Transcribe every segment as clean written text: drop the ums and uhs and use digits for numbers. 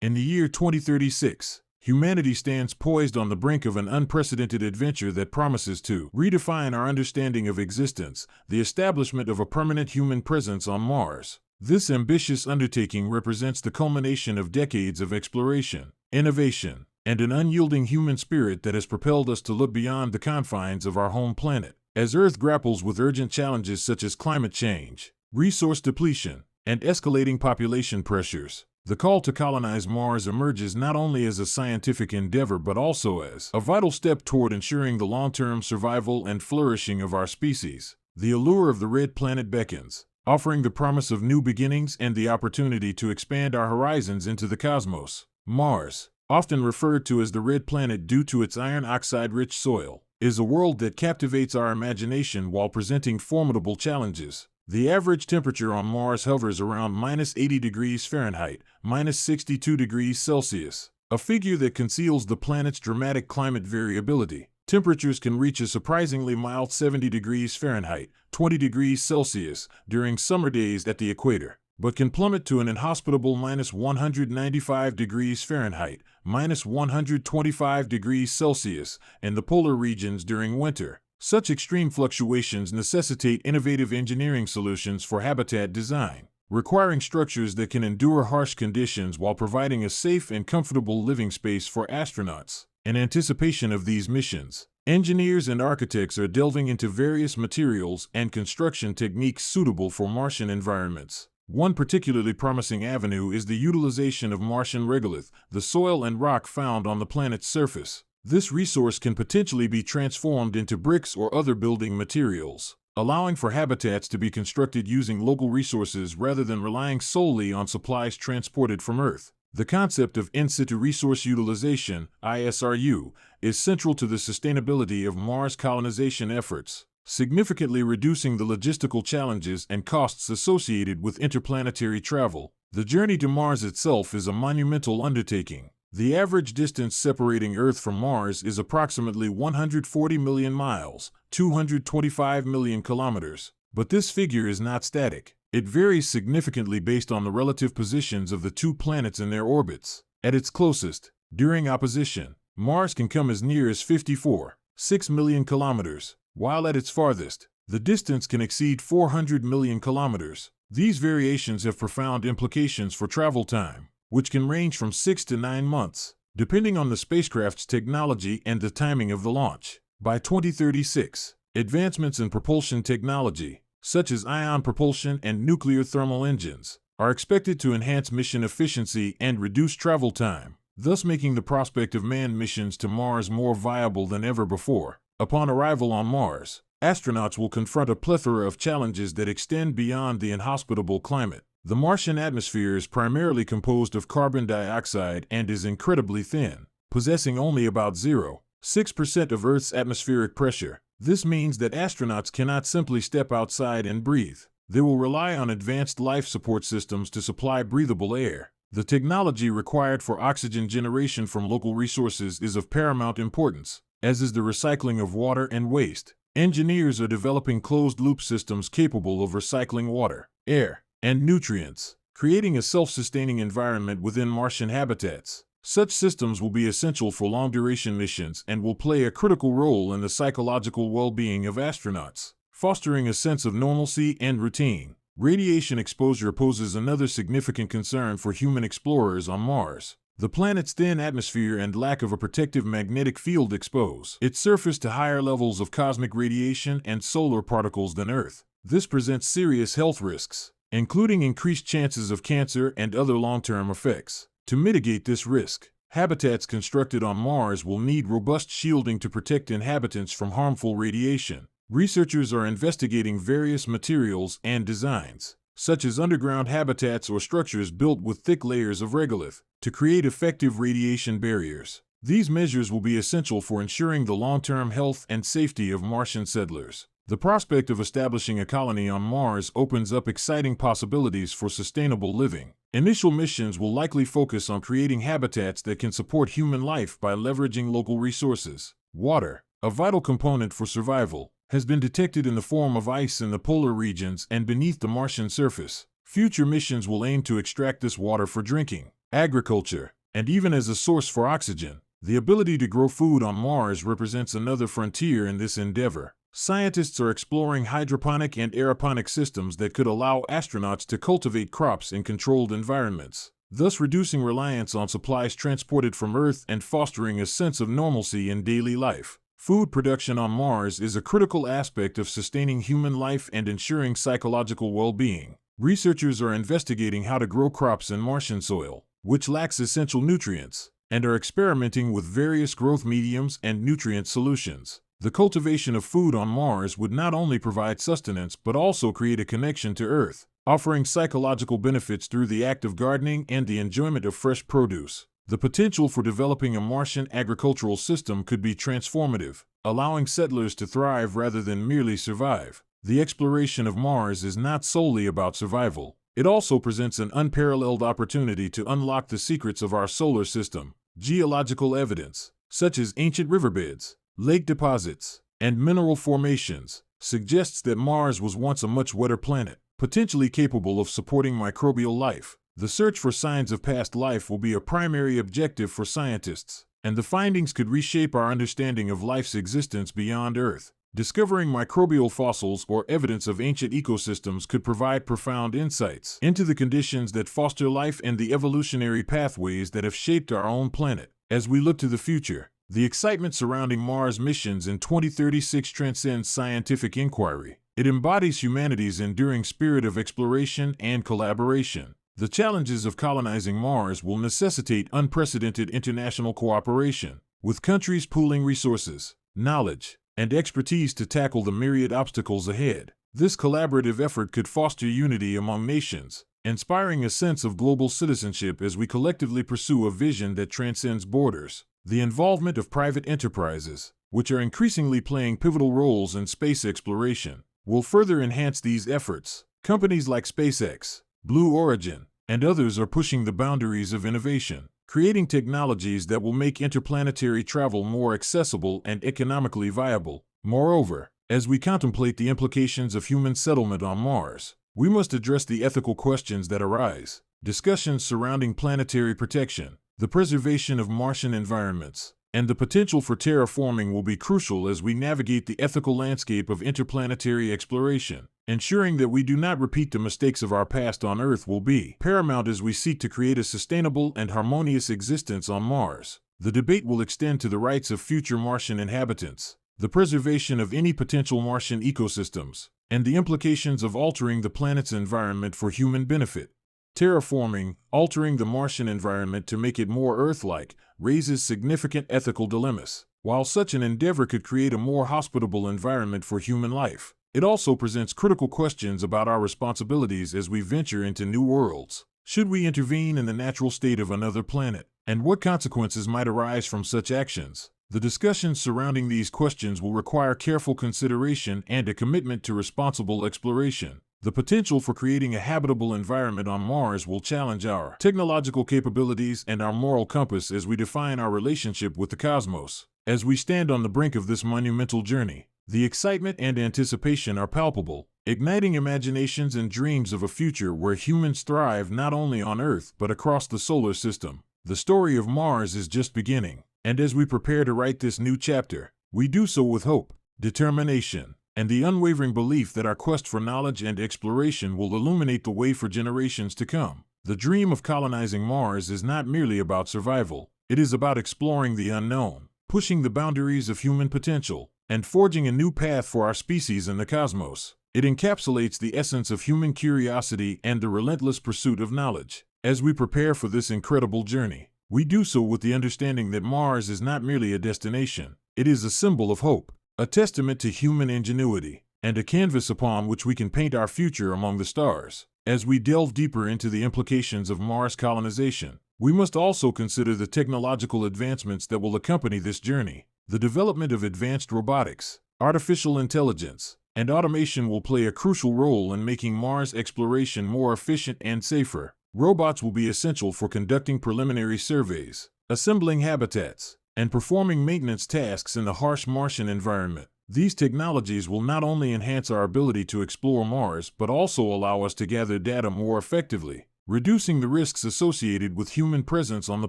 In the year 2036, humanity stands poised on the brink of an unprecedented adventure that promises to redefine our understanding of existence, the establishment of a permanent human presence on Mars. This ambitious undertaking represents the culmination of decades of exploration, innovation, and an unyielding human spirit that has propelled us to look beyond the confines of our home planet. As Earth grapples with urgent challenges such as climate change, resource depletion, and escalating population pressures, the call to colonize Mars emerges not only as a scientific endeavor but also as a vital step toward ensuring the long-term survival and flourishing of our species. The allure of the red planet beckons, offering the promise of new beginnings and the opportunity to expand our horizons into the cosmos. Mars, often referred to as the red planet due to its iron oxide-rich soil, is a world that captivates our imagination while presenting formidable challenges. The average temperature on Mars hovers around -80 degrees Fahrenheit, -62 degrees Celsius, a figure that conceals the planet's dramatic climate variability. Temperatures can reach a surprisingly mild 70 degrees Fahrenheit, 20 degrees Celsius, during summer days at the equator, but can plummet to an inhospitable -195 degrees Fahrenheit, -125 degrees Celsius, in the polar regions during winter. Such extreme fluctuations necessitate innovative engineering solutions for habitat design, requiring structures that can endure harsh conditions while providing a safe and comfortable living space for astronauts. In anticipation of these missions, engineers and architects are delving into various materials and construction techniques suitable for Martian environments. One particularly promising avenue is the utilization of Martian regolith, the soil and rock found on the planet's surface. This resource can potentially be transformed into bricks or other building materials, allowing for habitats to be constructed using local resources rather than relying solely on supplies transported from Earth. The concept of in-situ resource utilization, ISRU, is central to the sustainability of Mars colonization efforts, significantly reducing the logistical challenges and costs associated with interplanetary travel. The journey to Mars itself is a monumental undertaking. The average distance separating Earth from Mars is approximately 140 million miles, 225 million kilometers. But this figure is not static. It varies significantly based on the relative positions of the two planets in their orbits. At its closest, during opposition, Mars can come as near as 54.6 million kilometers, while at its farthest, the distance can exceed 400 million kilometers. These variations have profound implications for travel time, which can range from 6 to 9 months, depending on the spacecraft's technology and the timing of the launch. By 2036, advancements in propulsion technology, such as ion propulsion and nuclear thermal engines, are expected to enhance mission efficiency and reduce travel time, thus making the prospect of manned missions to Mars more viable than ever before. Upon arrival on Mars, astronauts will confront a plethora of challenges that extend beyond the inhospitable climate. The Martian atmosphere is primarily composed of carbon dioxide and is incredibly thin, possessing only about 0.6% of Earth's atmospheric pressure. This means that astronauts cannot simply step outside and breathe. They will rely on advanced life support systems to supply breathable air. The technology required for oxygen generation from local resources is of paramount importance, as is the recycling of water and waste. Engineers are developing closed-loop systems capable of recycling water, air, and nutrients, creating a self-sustaining environment within Martian habitats. Such systems will be essential for long-duration missions and will play a critical role in the psychological well-being of astronauts, fostering a sense of normalcy and routine. Radiation exposure poses another significant concern for human explorers on Mars. The planet's thin atmosphere and lack of a protective magnetic field expose its surface to higher levels of cosmic radiation and solar particles than Earth. This presents serious health risks, including increased chances of cancer and other long-term effects. To mitigate this risk, habitats constructed on Mars will need robust shielding to protect inhabitants from harmful radiation. Researchers are investigating various materials and designs, such as underground habitats or structures built with thick layers of regolith, to create effective radiation barriers. These measures will be essential for ensuring the long-term health and safety of Martian settlers. The prospect of establishing a colony on Mars opens up exciting possibilities for sustainable living. Initial missions will likely focus on creating habitats that can support human life by leveraging local resources. Water, a vital component for survival, has been detected in the form of ice in the polar regions and beneath the Martian surface. Future missions will aim to extract this water for drinking. agriculture, and even as a source for oxygen. The ability to grow food on Mars represents another frontier in this endeavor. Scientists are exploring hydroponic and aeroponic systems that could allow astronauts to cultivate crops in controlled environments, thus reducing reliance on supplies transported from Earth and fostering a sense of normalcy in daily life. Food production on Mars is a critical aspect of sustaining human life and ensuring psychological well-being. Researchers are investigating how to grow crops in Martian soil, which lacks essential nutrients, and are experimenting with various growth mediums and nutrient solutions. The cultivation of food on Mars would not only provide sustenance but also create a connection to Earth, offering psychological benefits through the act of gardening and the enjoyment of fresh produce. The potential for developing a Martian agricultural system could be transformative, allowing settlers to thrive rather than merely survive. The exploration of Mars is not solely about survival. It also presents an unparalleled opportunity to unlock the secrets of our solar system. Geological evidence, such as ancient riverbeds, lake deposits, and mineral formations, suggests that Mars was once a much wetter planet, potentially capable of supporting microbial life. The search for signs of past life will be a primary objective for scientists, and the findings could reshape our understanding of life's existence beyond Earth. Discovering microbial fossils or evidence of ancient ecosystems could provide profound insights into the conditions that foster life and the evolutionary pathways that have shaped our own planet. As we look to the future, the excitement surrounding Mars missions in 2036 transcends scientific inquiry. It embodies humanity's enduring spirit of exploration and collaboration. The challenges of colonizing Mars will necessitate unprecedented international cooperation, with countries pooling resources, knowledge, and expertise to tackle the myriad obstacles ahead. This collaborative effort could foster unity among nations, inspiring a sense of global citizenship as we collectively pursue a vision that transcends borders. The involvement of private enterprises, which are increasingly playing pivotal roles in space exploration, will further enhance these efforts. Companies like SpaceX, Blue Origin, and others are pushing the boundaries of innovation, creating technologies that will make interplanetary travel more accessible and economically viable. Moreover, as we contemplate the implications of human settlement on Mars, we must address the ethical questions that arise. Discussions surrounding planetary protection, the preservation of Martian environments, and the potential for terraforming will be crucial as we navigate the ethical landscape of interplanetary exploration. Ensuring that we do not repeat the mistakes of our past on Earth will be paramount as we seek to create a sustainable and harmonious existence on Mars. The debate will extend to the rights of future Martian inhabitants, the preservation of any potential Martian ecosystems, and the implications of altering the planet's environment for human benefit. Terraforming, altering the Martian environment to make it more Earth-like, raises significant ethical dilemmas. While such an endeavor could create a more hospitable environment for human life, it also presents critical questions about our responsibilities as we venture into new worlds. Should we intervene in the natural state of another planet? And what consequences might arise from such actions? The discussions surrounding these questions will require careful consideration and a commitment to responsible exploration. The potential for creating a habitable environment on Mars will challenge our technological capabilities and our moral compass as we define our relationship with the cosmos. As we stand on the brink of this monumental journey, the excitement and anticipation are palpable, igniting imaginations and dreams of a future where humans thrive not only on Earth but across the solar system. The story of Mars is just beginning, and as we prepare to write this new chapter, we do so with hope, determination, and the unwavering belief that our quest for knowledge and exploration will illuminate the way for generations to come. The dream of colonizing Mars is not merely about survival, it is about exploring the unknown, pushing the boundaries of human potential, and forging a new path for our species in the cosmos. It encapsulates the essence of human curiosity and the relentless pursuit of knowledge. As we prepare for this incredible journey, we do so with the understanding that Mars is not merely a destination, it is a symbol of hope, a testament to human ingenuity, and a canvas upon which we can paint our future among the stars. As we delve deeper into the implications of Mars colonization, we must also consider the technological advancements that will accompany this journey. The development of advanced robotics, artificial intelligence, and automation will play a crucial role in making Mars exploration more efficient and safer. Robots will be essential for conducting preliminary surveys, assembling habitats, and performing maintenance tasks in the harsh Martian environment. These technologies will not only enhance our ability to explore Mars but also allow us to gather data more effectively. reducing the risks associated with human presence on the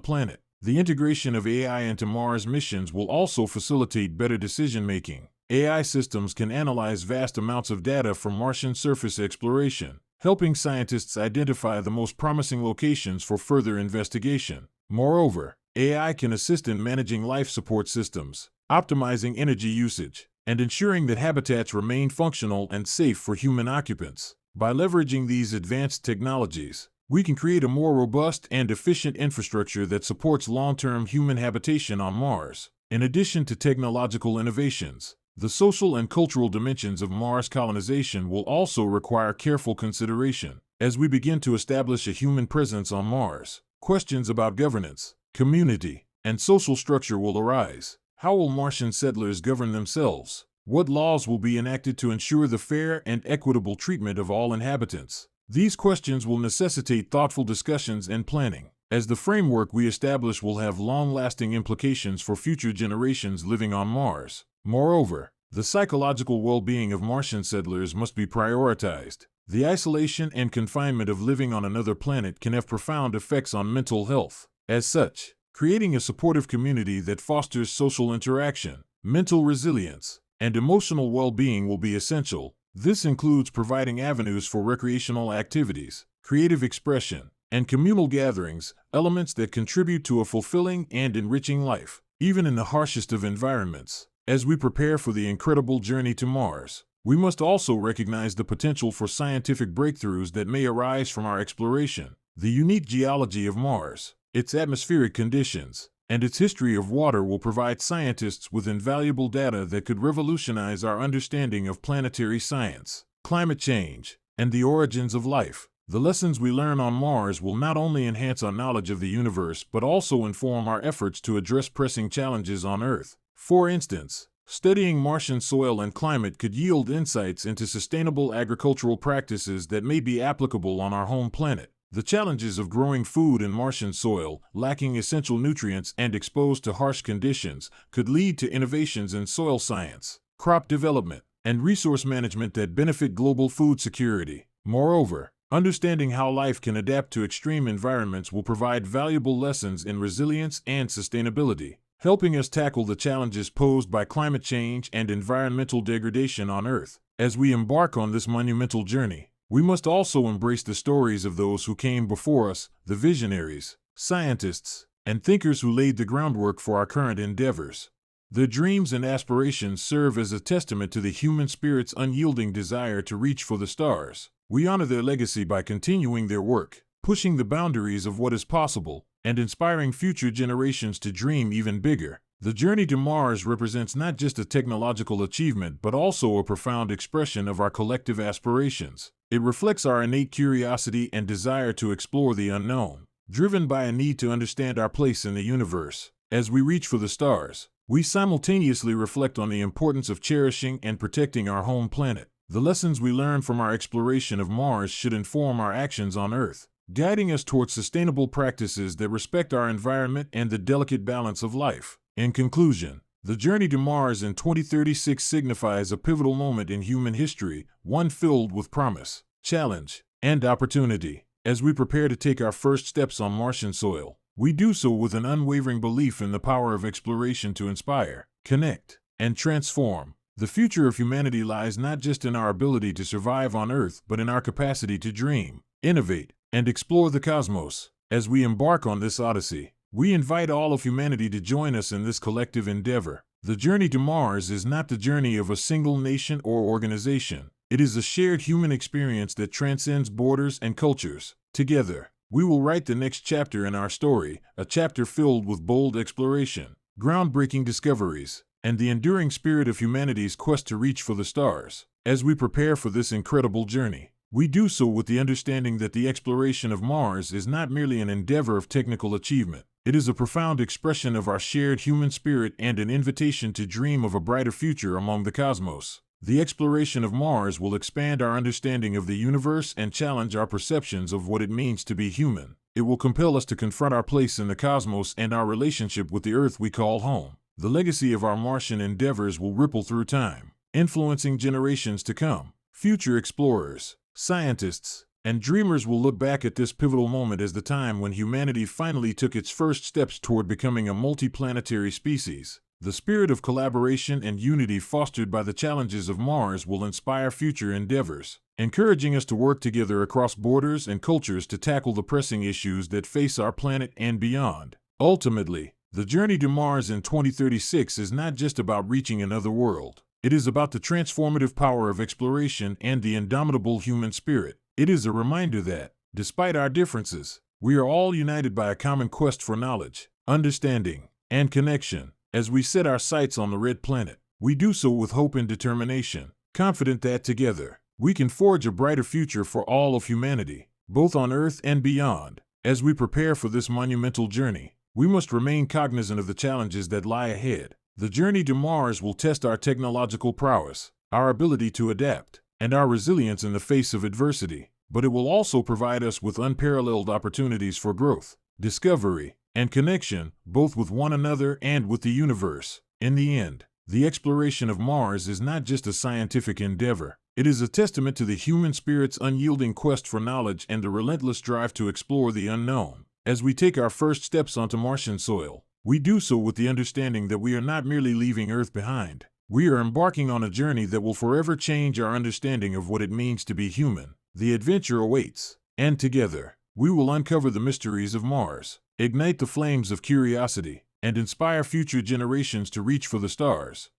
planet. The integration of AI into Mars missions will also facilitate better decision-making. AI systems can analyze vast amounts of data from Martian surface exploration, helping scientists identify the most promising locations for further investigation. Moreover, AI can assist in managing life support systems, optimizing energy usage, and ensuring that habitats remain functional and safe for human occupants. By leveraging these advanced technologies, we can create a more robust and efficient infrastructure that supports long-term human habitation on Mars. In addition to technological innovations, the social and cultural dimensions of Mars colonization will also require careful consideration. As we begin to establish a human presence on Mars, questions about governance, community, and social structure will arise. How will Martian settlers govern themselves? What laws will be enacted to ensure the fair and equitable treatment of all inhabitants? These questions will necessitate thoughtful discussions and planning, as the framework we establish will have long-lasting implications for future generations living on Mars. Moreover, the psychological well-being of Martian settlers must be prioritized. The isolation and confinement of living on another planet can have profound effects on mental health. As such, creating a supportive community that fosters social interaction, mental resilience, and emotional well-being will be essential. This includes providing avenues for recreational activities, creative expression, and communal gatherings, elements that contribute to a fulfilling and enriching life, even in the harshest of environments. As we prepare for the incredible journey to Mars, we must also recognize the potential for scientific breakthroughs that may arise from our exploration. The unique geology of Mars, its atmospheric conditions, and its history of water will provide scientists with invaluable data that could revolutionize our understanding of planetary science, climate change, and the origins of life. The lessons we learn on Mars will not only enhance our knowledge of the universe but also inform our efforts to address pressing challenges on Earth. For instance, studying Martian soil and climate could yield insights into sustainable agricultural practices that may be applicable on our home planet. The challenges of growing food in Martian soil, lacking essential nutrients and exposed to harsh conditions, could lead to innovations in soil science, crop development, and resource management that benefit global food security. Moreover, understanding how life can adapt to extreme environments will provide valuable lessons in resilience and sustainability, helping us tackle the challenges posed by climate change and environmental degradation on Earth. As we embark on this monumental journey, we must also embrace the stories of those who came before us, the visionaries, scientists, and thinkers who laid the groundwork for our current endeavors. Their dreams and aspirations serve as a testament to the human spirit's unyielding desire to reach for the stars. We honor their legacy by continuing their work, pushing the boundaries of what is possible, and inspiring future generations to dream even bigger. The journey to Mars represents not just a technological achievement but also a profound expression of our collective aspirations. It reflects our innate curiosity and desire to explore the unknown, driven by a need to understand our place in the universe. As we reach for the stars, we simultaneously reflect on the importance of cherishing and protecting our home planet. The lessons we learn from our exploration of Mars should inform our actions on Earth, guiding us towards sustainable practices that respect our environment and the delicate balance of life. In conclusion, the journey to Mars in 2036 signifies a pivotal moment in human history, one filled with promise, challenge, and opportunity. As we prepare to take our first steps on Martian soil, we do so with an unwavering belief in the power of exploration to inspire, connect, and transform. The future of humanity lies not just in our ability to survive on Earth but in our capacity to dream, innovate, and explore the cosmos. As we embark on this odyssey, we invite all of humanity to join us in this collective endeavor. The journey to Mars is not the journey of a single nation or organization. It is a shared human experience that transcends borders and cultures. Together, we will write the next chapter in our story, a chapter filled with bold exploration, groundbreaking discoveries, and the enduring spirit of humanity's quest to reach for the stars. As we prepare for this incredible journey, we do so with the understanding that the exploration of Mars is not merely an endeavor of technical achievement. It is a profound expression of our shared human spirit and an invitation to dream of a brighter future among the cosmos. The exploration of Mars will expand our understanding of the universe and challenge our perceptions of what it means to be human. It will compel us to confront our place in the cosmos and our relationship with the Earth we call home. The legacy of our Martian endeavors will ripple through time, influencing generations to come. Future explorers, scientists, And dreamers will look back at this pivotal moment as the time when humanity finally took its first steps toward becoming a multiplanetary species. The spirit of collaboration and unity fostered by the challenges of Mars will inspire future endeavors, encouraging us to work together across borders and cultures to tackle the pressing issues that face our planet and beyond. Ultimately, the journey to Mars in 2036 is not just about reaching another world. It is about the transformative power of exploration and the indomitable human spirit. It is a reminder that, despite our differences, we are all united by a common quest for knowledge, understanding, and connection. As we set our sights on the red planet, we do so with hope and determination, confident that together, we can forge a brighter future for all of humanity, both on Earth and beyond. As we prepare for this monumental journey, we must remain cognizant of the challenges that lie ahead. The journey to Mars will test our technological prowess, our ability to adapt, and our resilience in the face of adversity, but it will also provide us with unparalleled opportunities for growth, discovery, and connection, both with one another and with the universe. In the end, the exploration of Mars is not just a scientific endeavor. It is a testament to the human spirit's unyielding quest for knowledge and the relentless drive to explore the unknown. As we take our first steps onto Martian soil, we do so with the understanding that we are not merely leaving Earth behind. We are embarking on a journey that will forever change our understanding of what it means to be human. The adventure awaits, and together, we will uncover the mysteries of Mars, ignite the flames of curiosity, and inspire future generations to reach for the stars.